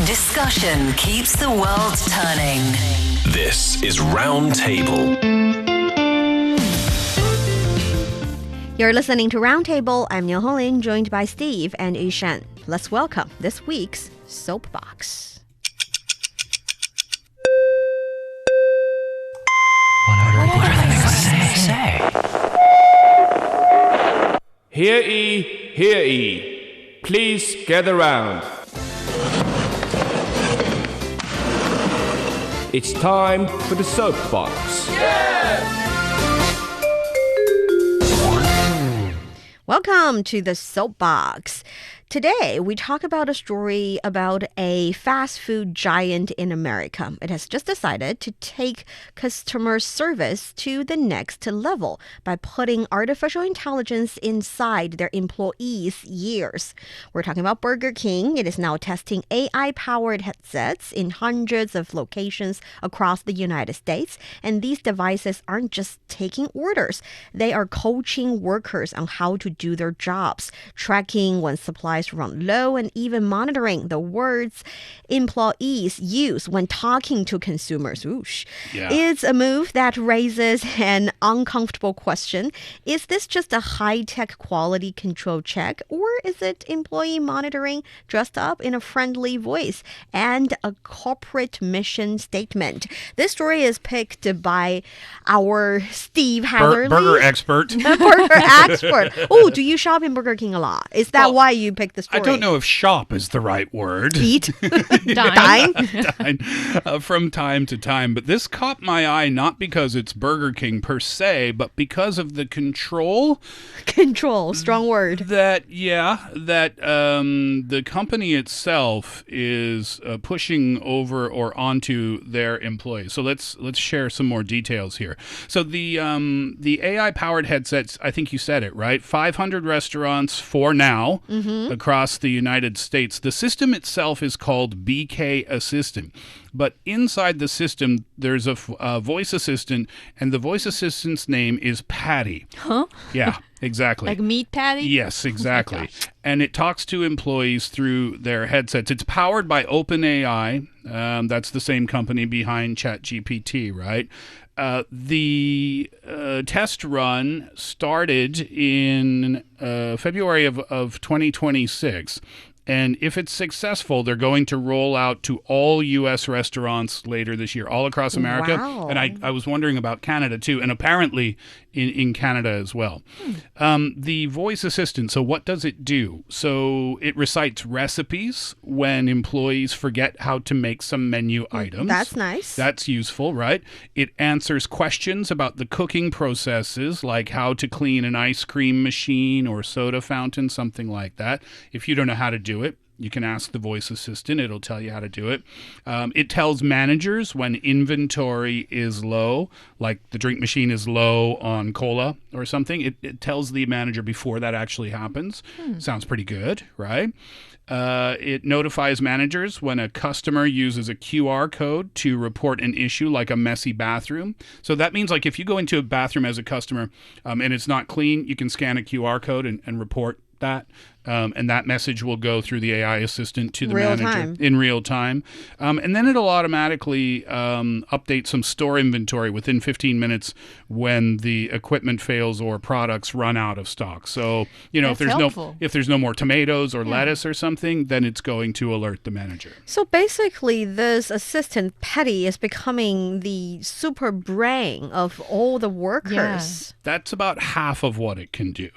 Discussion keeps the world turning. This is Roundtable. You're listening to Roundtable. I'm Niu Honglin, joined by Steve and Yushan. Let's welcome this week's Soapbox. What are they going to say? Hear ye, hear ye. Please gather round. It's time for the soapbox. Welcome to the Soapbox. Today, we talk about a story about a fast food giant in America. It has just decided to take customer service to the next level by putting artificial intelligence inside their employees' ears. We're talking about Burger King. It is now testing AI-powered headsets in hundreds of locations across the United States. And these devices aren't just taking orders. They are coaching workers on how to do their jobs, tracking when supplies run low, and even monitoring the words employees use when talking to consumers. It's a move that raises an uncomfortable question. Is this just a high-tech quality control check, or is it employee monitoring dressed up in a friendly voice and a corporate mission statement? This story is picked by our Steve Hatherley. Burger expert. Burger expert. Oh, do you shop in Burger King a lot? Is that why you picked the story? I don't know if shop is the right word. Eat? Dine? From time to time. But this caught my eye not because it's Burger King per se, but because of the control. Control, strong word. The company itself is pushing over or onto their employees. So let's share some more details here. So the AI-powered headsets, I think you said it, right? 500 restaurants for now across the United States. The system itself is called BK Assistant. But inside the system, there's a voice assistant, and the voice assistant's name is Patty. Huh? Yeah, exactly. Like meat patty? Yes, exactly. Oh, and it talks to employees through their headsets. It's powered by OpenAI. That's the same company behind ChatGPT, right? The test run started in February of 2026. And if it's successful, they're going to roll out to all U.S. restaurants later this year, all across America. Wow. And I was wondering about Canada, too, and apparently in Canada as well. The voice assistant, so what does it do? So it recites recipes when employees forget how to make some menu items. That's nice. That's useful, right? It answers questions about the cooking processes, like how to clean an ice cream machine or soda fountain, something like that. If you don't know how to do it, you can ask the voice assistant. It'll tell you how to do it. It tells managers when inventory is low, like the drink machine is low on cola or something. It tells the manager before that actually happens. Sounds pretty good, right? It notifies managers when a customer uses a QR code to report an issue like a messy bathroom. So that means like if you go into a bathroom as a customer and it's not clean, you can scan a QR code and report that. And that message will go through the AI assistant to the manager in real time. And then it'll automatically update some store inventory within 15 minutes when the equipment fails or products run out of stock. So, if there's no more tomatoes or lettuce or something, then it's going to alert the manager. So basically, this assistant, Patty, is becoming the super brain of all the workers. Yeah. That's about half of what it can do.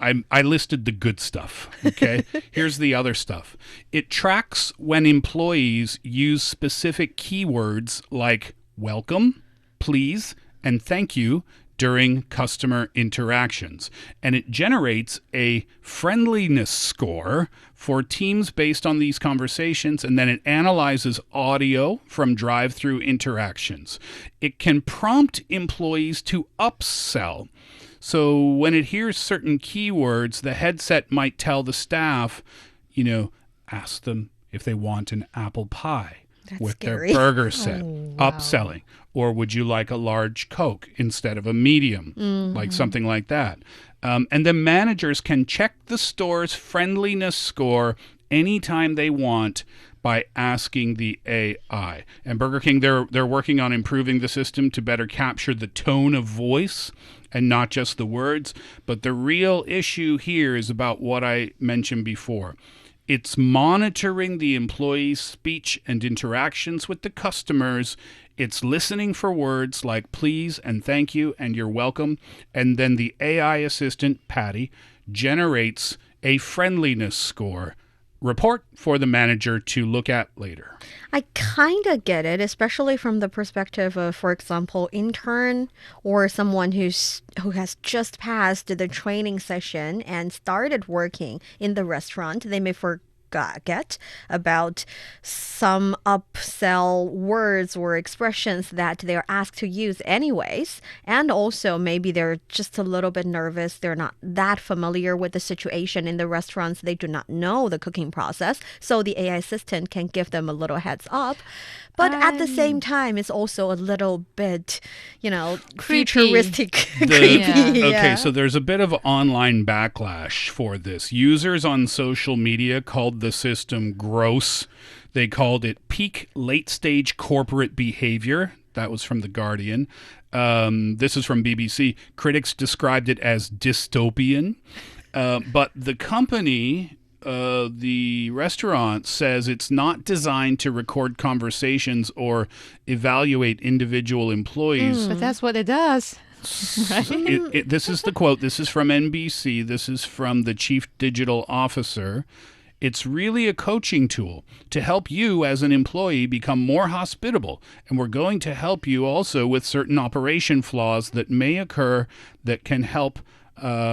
I listed the good stuff, okay? Here's the other stuff. It tracks when employees use specific keywords like welcome, please, and thank you during customer interactions. And it generates a friendliness score for teams based on these conversations, and then it analyzes audio from drive-through interactions. It can prompt employees to upsell. So when it hears certain keywords, the headset might tell the staff, ask them if they want an apple pie with scary. Their burger set. Upselling. Or would you like a large Coke instead of a medium? Like something like that. And the managers can check the store's friendliness score anytime they want by asking the AI. And Burger King, they're working on improving the system to better capture the tone of voice and not just the words. But the real issue here is about what I mentioned before. It's monitoring the employees' speech and interactions with the customers. It's listening for words like please and thank you and you're welcome. And then the AI assistant, Patty, generates a friendliness score report for the manager to look at later. I kind of get it, especially from the perspective of, for example, intern or someone who has just passed the training session and started working in the restaurant. They may forget about some upsell words or expressions that they're asked to use anyways. And also maybe they're just a little bit nervous. They're not that familiar with the situation in the restaurants. They do not know the cooking process. So the AI assistant can give them a little heads up. But at the same time, it's also a little bit, futuristic, creepy. Okay, so there's a bit of online backlash for this. Users on social media called the system gross. They called it peak late-stage corporate behavior. That was from The Guardian. This is from BBC. Critics described it as dystopian. But the company... the restaurant says it's not designed to record conversations or evaluate individual employees. But that's what it does. Right? This is the quote. This is from NBC. This is from the chief digital officer. It's really a coaching tool to help you as an employee become more hospitable. And we're going to help you also with certain operation flaws that may occur that can help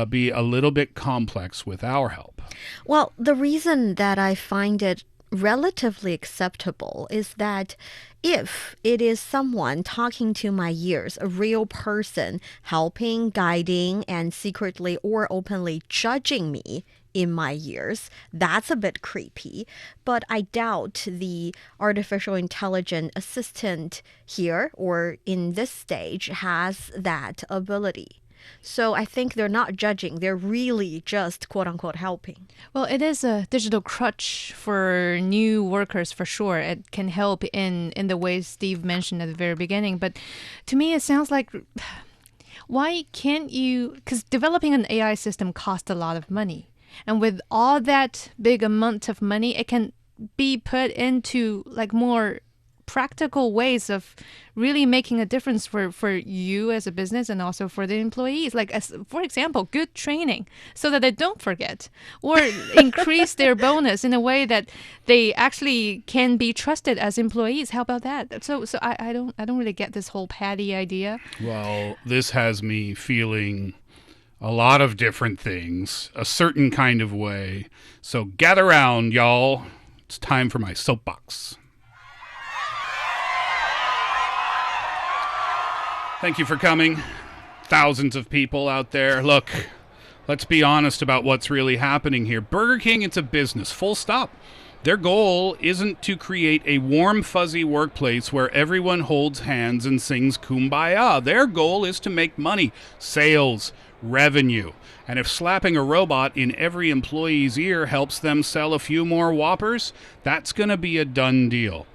be a little bit complex with our help. Well, the reason that I find it relatively acceptable is that if it is someone talking to my ears, a real person helping, guiding, and secretly or openly judging me in my ears, that's a bit creepy. But I doubt the artificial intelligence assistant here or in this stage has that ability. So I think they're not judging. They're really just, quote unquote, helping. Well, it is a digital crutch for new workers for sure. It can help in the ways Steve mentioned at the very beginning. But to me, it sounds like, why can't you, because developing an AI system costs a lot of money. And with all that big amount of money, it can be put into like more practical ways of really making a difference for you as a business and also for the employees. Like, for example, good training so that they don't forget, or increase their bonus in a way that they actually can be trusted as employees. How about that? So I don't really get this whole Patty idea. Well, this has me feeling a lot of different things, a certain kind of way. So gather round, y'all. It's time for my soapbox. Thank you for coming. Thousands of people out there. Look, let's be honest about what's really happening here. Burger King, it's a business, full stop. Their goal isn't to create a warm, fuzzy workplace where everyone holds hands and sings Kumbaya. Their goal is to make money, sales, revenue. And if slapping a robot in every employee's ear helps them sell a few more Whoppers, that's going to be a done deal.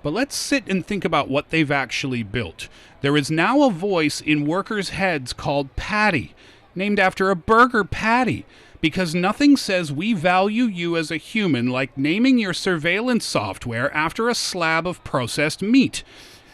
But let's sit and think about what they've actually built. There is now a voice in workers' heads called Patty, named after a burger patty, because nothing says we value you as a human like naming your surveillance software after a slab of processed meat.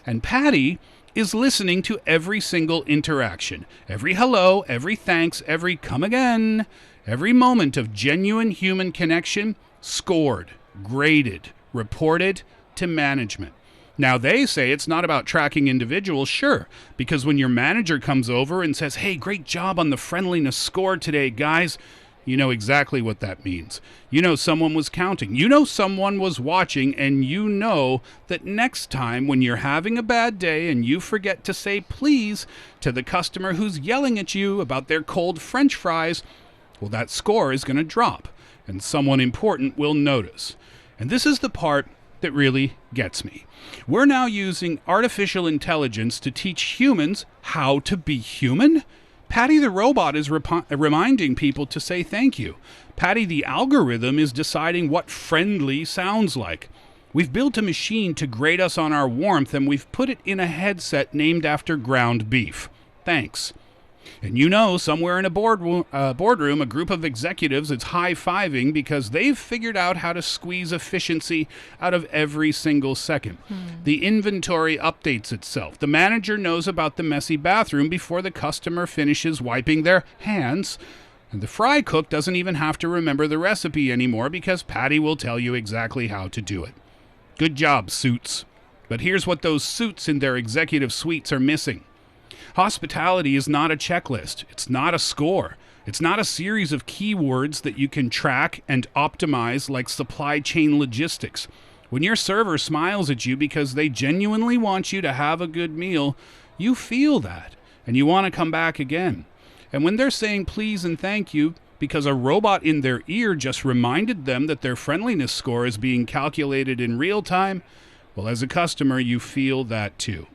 And Patty is listening to every single interaction, every hello, every thanks, every come again, every moment of genuine human connection, scored, graded, reported to management. Now, they say it's not about tracking individuals, sure, because when your manager comes over and says, hey, great job on the friendliness score today, guys, you know exactly what that means. You know someone was counting. You know someone was watching, and you know that next time when you're having a bad day and you forget to say please to the customer who's yelling at you about their cold French fries, well, that score is going to drop, and someone important will notice. And this is the part that really gets me. We're now using artificial intelligence to teach humans how to be human? Patty the robot is reminding people to say thank you. Patty the algorithm is deciding what friendly sounds like. We've built a machine to grade us on our warmth, and we've put it in a headset named after ground beef. Thanks. And you know, somewhere in a boardroom, a group of executives is high-fiving because they've figured out how to squeeze efficiency out of every single second. The inventory updates itself. The manager knows about the messy bathroom before the customer finishes wiping their hands. And the fry cook doesn't even have to remember the recipe anymore because Patty will tell you exactly how to do it. Good job, suits. But here's what those suits in their executive suites are missing. Hospitality is not a checklist. It's not a score. It's not a series of keywords that you can track and optimize like supply chain logistics. When your server smiles at you because they genuinely want you to have a good meal, you feel that, and you want to come back again. And when they're saying please and thank you because a robot in their ear just reminded them that their friendliness score is being calculated in real time, well, as a customer, you feel that too.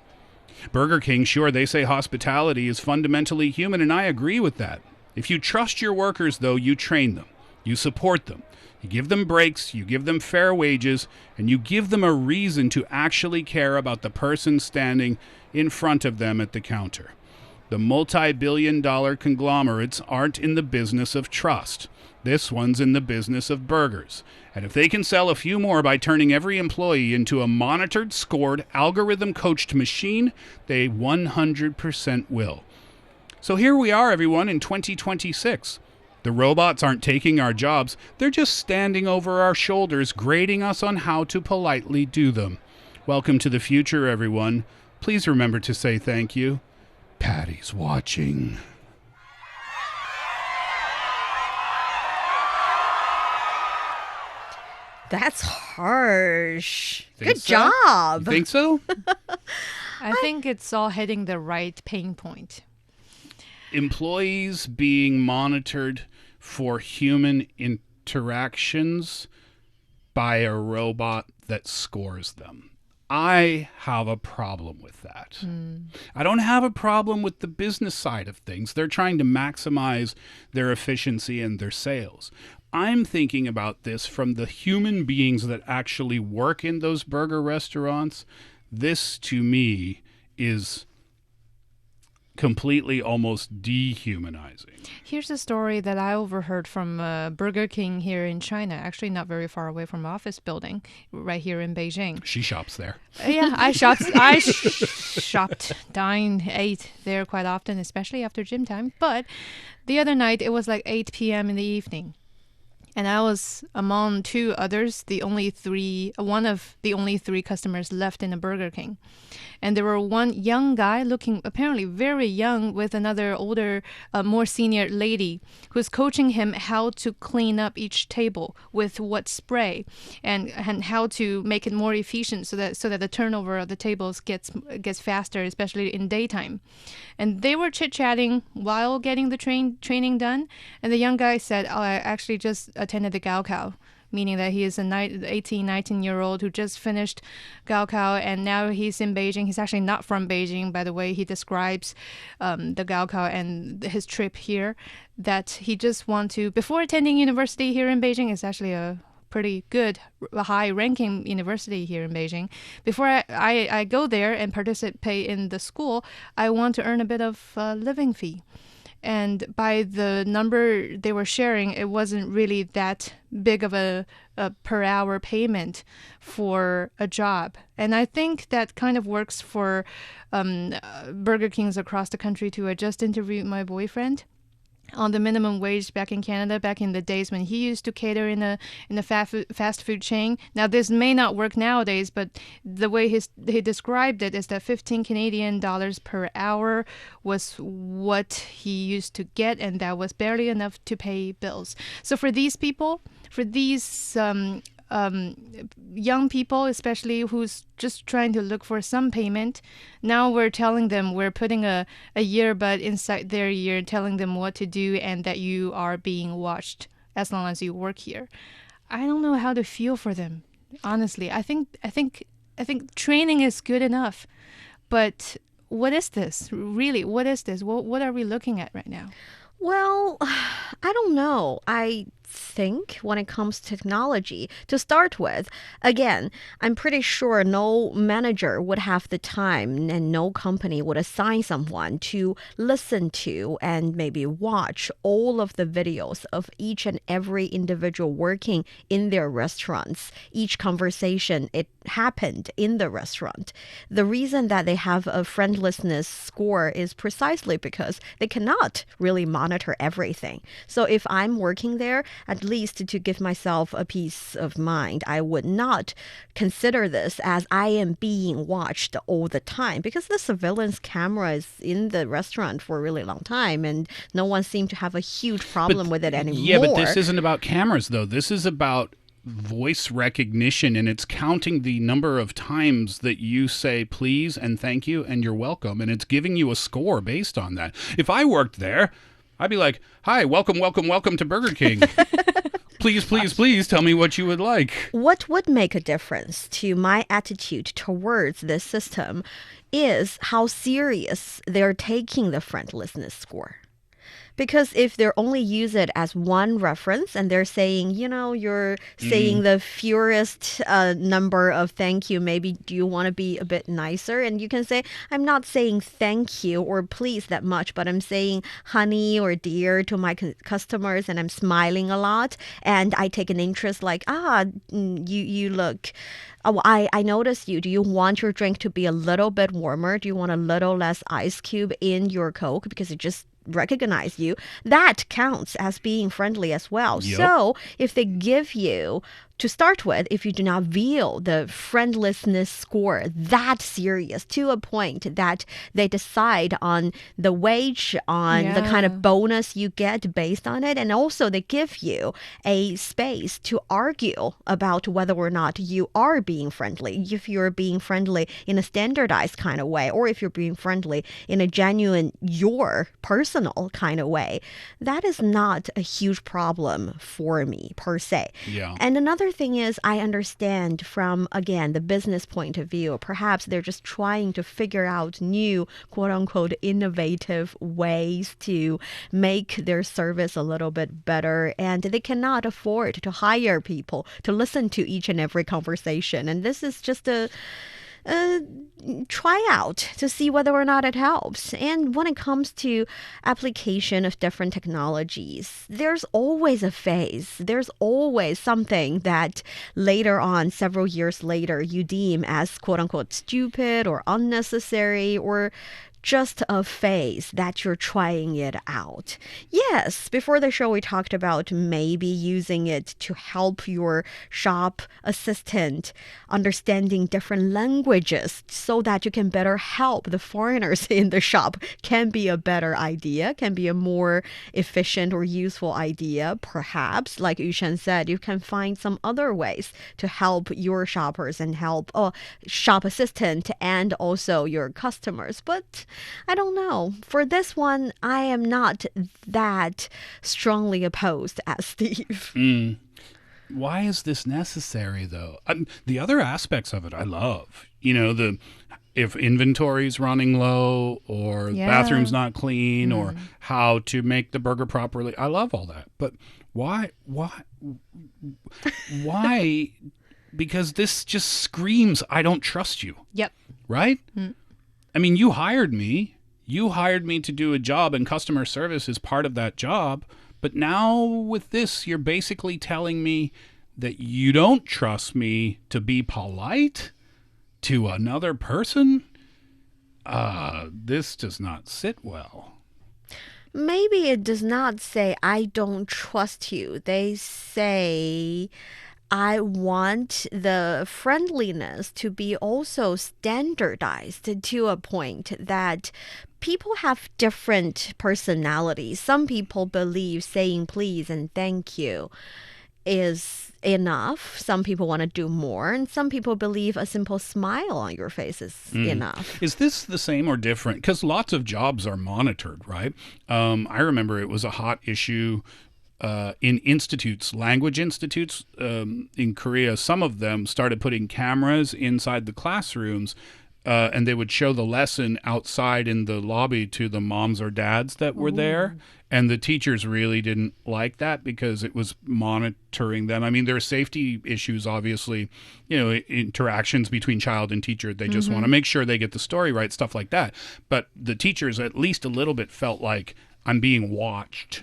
Burger King, sure, they say hospitality is fundamentally human, and I agree with that. If you trust your workers, though, you train them, you support them, you give them breaks, you give them fair wages, and you give them a reason to actually care about the person standing in front of them at the counter. The multi-billion-dollar conglomerates aren't in the business of trust. This one's in the business of burgers. And if they can sell a few more by turning every employee into a monitored, scored, algorithm-coached machine, they 100% will. So here we are, everyone, in 2026. The robots aren't taking our jobs. They're just standing over our shoulders, grading us on how to politely do them. Welcome to the future, everyone. Please remember to say thank you. Patty's watching. That's harsh. Think Good so? job. You think so? I think it's all hitting the right pain point. Employees being monitored for human interactions by a robot that scores them. I have a problem with that. I don't have a problem with the business side of things. They're trying to maximize their efficiency and their sales. I'm thinking about this from the human beings that actually work in those burger restaurants. This, to me, is completely almost dehumanizing. Here's a story that I overheard from Burger King here in China, actually not very far away from office building, right here in Beijing. She shops there. Yeah, I shopped, dined, ate there quite often, especially after gym time. But the other night, it was like 8 p.m. in the evening. And I was among two others, one of the only three customers left in a Burger King. And there were one young guy looking apparently very young with another older, more senior lady who's coaching him how to clean up each table with what spray and how to make it more efficient so that the turnover of the tables gets faster, especially in daytime. And they were chit-chatting while getting the training done. And the young guy said, "Oh, I actually just attended the Gaokao," meaning that he is an 18, 19-year-old who just finished Gaokao, and now he's in Beijing. He's actually not from Beijing, by the way. He describes the Gaokao and his trip here, that he just want to, before attending university here in Beijing, it's actually a pretty good, high-ranking university here in Beijing. Before I go there and participate in the school, I want to earn a bit of living fee. And by the number they were sharing, it wasn't really that big of a per hour payment for a job. And I think that kind of works for Burger Kings across the country too. I just interviewed my boyfriend on the minimum wage back in Canada, back in the days when he used to cater in a fast food chain. Now, this may not work nowadays, but the way he described it is that 15 Canadian dollars per hour was what he used to get, and that was barely enough to pay bills. So for these people, for these young people, especially who's just trying to look for some payment, now we're telling them, we're putting a earbud inside their ear, telling them what to do and that you are being watched as long as you work here. I don't know how to feel for them, honestly. I think training is good enough, but what is this? Really, what is this? What are we looking at right now? Well, I don't know. I think when it comes to technology. To start with, again, I'm pretty sure no manager would have the time and no company would assign someone to listen to and maybe watch all of the videos of each and every individual working in their restaurants. Each conversation, it happened in the restaurant. The reason that they have a friendlessness score is precisely because they cannot really monitor everything. So if I'm working there, at least to give myself a peace of mind, I would not consider this as I am being watched all the time, because the surveillance camera is in the restaurant for a really long time and no one seemed to have a huge problem with it anymore. Yeah, but this isn't about cameras, though. This is about voice recognition, and it's counting the number of times that you say please and thank you and you're welcome, and it's giving you a score based on that. If I worked there, I'd be like, hi, welcome, welcome, welcome to Burger King. Please, please, please tell me what you would like. What would make a difference to my attitude towards this system is how serious they're taking the friendlessness score. Because if they're only use it as one reference and they're saying, you're saying the fewest number of thank you, maybe do you want to be a bit nicer? And you can say, I'm not saying thank you or please that much, but I'm saying honey or dear to my customers, and I'm smiling a lot. And I take an interest like, you look... Oh, I noticed you. Do you want your drink to be a little bit warmer? Do you want a little less ice cube in your Coke? Because it just recognize you. That counts as being friendly as well. Yep. So if they give you, to start with, if you do not feel the friendlessness score that serious to a point that they decide on the wage, on the kind of bonus you get based on it, and also they give you a space to argue about whether or not you are being friendly, if you're being friendly in a standardized kind of way, or if you're being friendly in a genuine, your personal kind of way, that is not a huge problem for me per se. Yeah. And another thing is, I understand from, again, the business point of view, perhaps they're just trying to figure out new, quote unquote, innovative ways to make their service a little bit better. And they cannot afford to hire people to listen to each and every conversation. And this is just a try out to see whether or not it helps. And when it comes to application of different technologies, there's always a phase. There's always something that later on, several years later, you deem as quote unquote stupid or unnecessary or just a phase that you're trying it out. Yes, before the show we talked about maybe using it to help your shop assistant understanding different languages so that you can better help the foreigners in the shop. Can be a better idea, can be a more efficient or useful idea. Perhaps, like Yushan said, you can find some other ways to help your shoppers and help shop assistant and also your customers. But I don't know. For this one, I am not that strongly opposed as Steve. Why is this necessary, though? The other aspects of it I love. If inventory's running low or the bathroom's not clean or how to make the burger properly. I love all that. But why? Because this just screams, I don't trust you. Yep. Right? I mean, you hired me. You hired me to do a job, and customer service is part of that job. But now with this, you're basically telling me that you don't trust me to be polite to another person? This does not sit well. Maybe it does not say, I don't trust you. They say, I want the friendliness to be also standardized to a point that people have different personalities. Some people believe saying please and thank you is enough. Some people want to do more, and some people believe a simple smile on your face is enough. Is this the same or different? Because lots of jobs are monitored, right? I remember it was a hot issue in institutes, language institutes in Korea. Some of them started putting cameras inside the classrooms and they would show the lesson outside in the lobby to the moms or dads that were there. And the teachers really didn't like that because it was monitoring them. I mean, there are safety issues, obviously, interactions between child and teacher. They just want to make sure they get the story right, stuff like that. But the teachers at least a little bit felt like I'm being watched.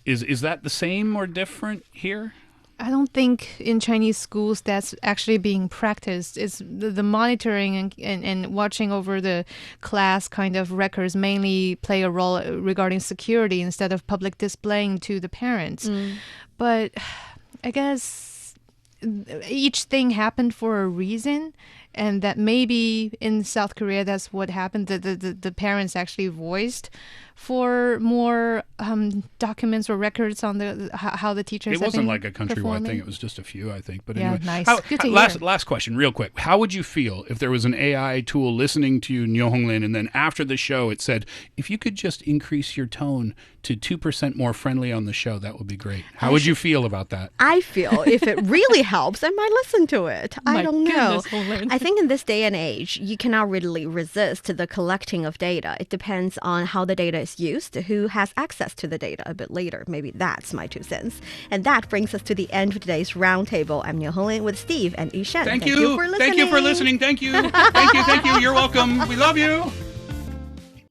Is that the same or different here? I don't think in Chinese schools that's actually being practiced. It's the monitoring and watching over the class kind of records mainly play a role regarding security instead of public displaying to the parents. But I guess each thing happened for a reason. And that maybe in South Korea, that's what happened. The parents actually voiced for more documents or records on how the teachers. It wasn't like a countrywide performing. thing. It was just a few, I think. But yeah, anyway, nice. Good to hear. Last question, real quick. How would you feel if there was an AI tool listening to you, Niu Honglin, and then after the show it said, if you could just increase your tone to 2% more friendly on the show, that would be great. How would you feel about that? I feel if it really helps, I might listen to it. I don't know. I think in this day and age, you cannot really resist the collecting of data. It depends on how the data is used, who has access to the data a bit later. Maybe that's my 2 cents. And that brings us to the end of today's roundtable. I'm Niu Honglin with Steve and Yushan. Thank you for listening. Thank you for listening. Thank you. Thank you. You're welcome. We love you.